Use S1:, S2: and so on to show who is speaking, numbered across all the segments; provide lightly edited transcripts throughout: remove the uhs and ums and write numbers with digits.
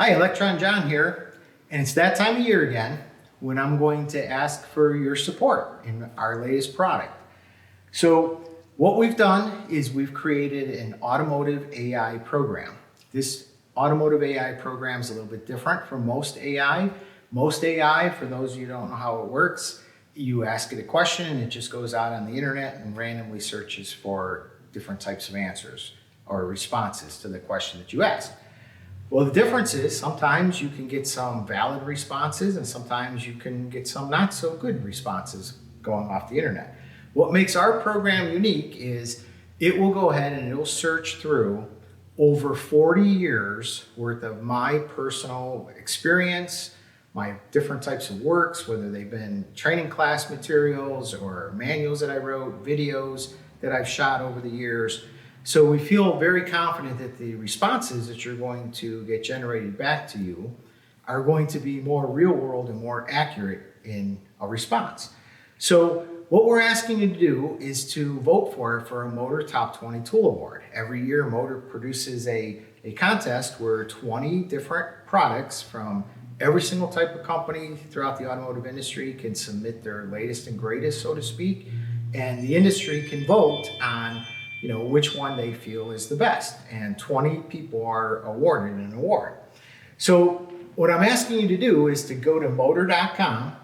S1: Hi, Electron John here, and it's that time of year again when I'm going to ask for your support in our latest product. So what we've done is we've created an automotive AI program. This automotive AI program is a little bit different from most AI. Most AI, for those of you who don't know how it works, you ask it a question and it just goes out on the internet and randomly searches for different types of answers or responses to the question that you ask. Well, the difference is sometimes you can get some valid responses and sometimes you can get some not so good responses going off the internet. What makes our program unique is it will go ahead and it'll search through over 40 years worth of my personal experience, my different types of works, whether they've been training class materials or manuals that I wrote, videos that I've shot over the years. So we feel very confident that the responses that you're going to get generated back to you are going to be more real world and more accurate in a response. So what we're asking you to do is to vote for a Motor Top 20 Tool Award. Every year Motor produces a contest where 20 different products from every single type of company throughout the automotive industry can submit their latest and greatest, so to speak, and the industry can vote on which one they feel is the best. And 20 people are awarded an award. So what I'm asking you to do is to go to motor.com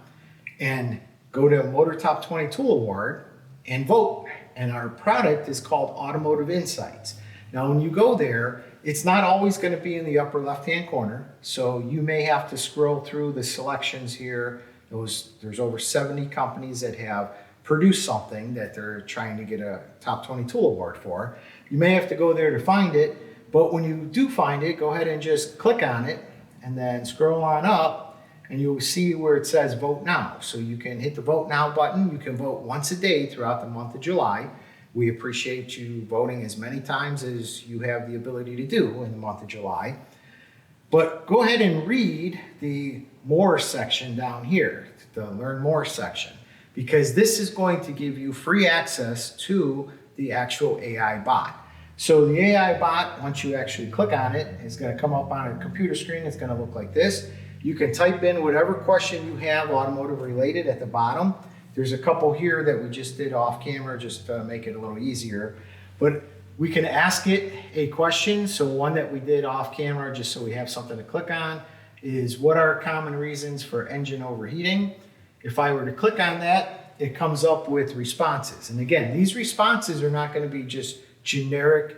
S1: and go to Motor Top 20 Tool Award and vote. And our product is called Automotive Insights. Now, when you go there, it's not always going to be in the upper left-hand corner. So you may have to scroll through the selections here. There's over 70 companies that have produce something that they're trying to get a Top 20 Tool Award for. You may have to go there to find it, but when you do find it, go ahead and just click on it and then scroll on up and you'll see where it says Vote Now. So you can hit the Vote Now button. You can vote once a day throughout the month of July. We appreciate you voting as many times as you have the ability to do in the month of July. But go ahead and read the More section down here, the Learn More section, because this is going to give you free access to the actual AI bot. So the AI bot, once you actually click on it, is going to come up on a computer screen. It's going to look like this. You can type in whatever question you have automotive related at the bottom. There's a couple here that we just did off camera just to make it a little easier. But we can ask it a question. So one that we did off camera, just so we have something to click on, is what are common reasons for engine overheating? If I were to click on that, it comes up with responses. And again, these responses are not going to be just generic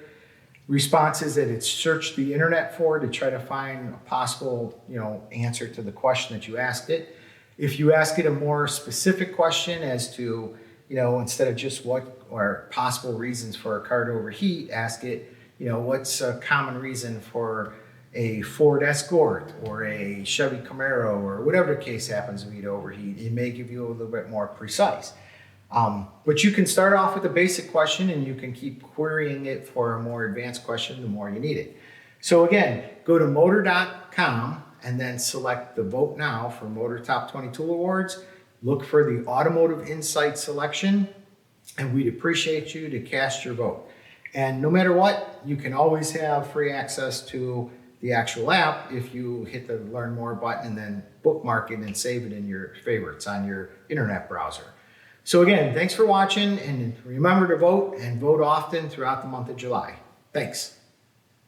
S1: responses that it's searched the internet for to try to find a possible, answer to the question that you asked it. If you ask it a more specific question as to, instead of just what are possible reasons for a car to overheat, ask it, what's a common reason for a Ford Escort or a Chevy Camaro or whatever the case happens to be to overheat. It may give you a little bit more precise. But you can start off with a basic question and you can keep querying it for a more advanced question the more you need it. So again, go to motor.com and then select the Vote Now for Motor Top 20 Tool Awards. Look for the Automotive Insight selection and we'd appreciate you to cast your vote. And no matter what, you can always have free access to the actual app if you hit the Learn More button and then bookmark it and save it in your favorites on your internet browser. So again, thanks for watching and remember to vote and vote often throughout the month of July. Thanks.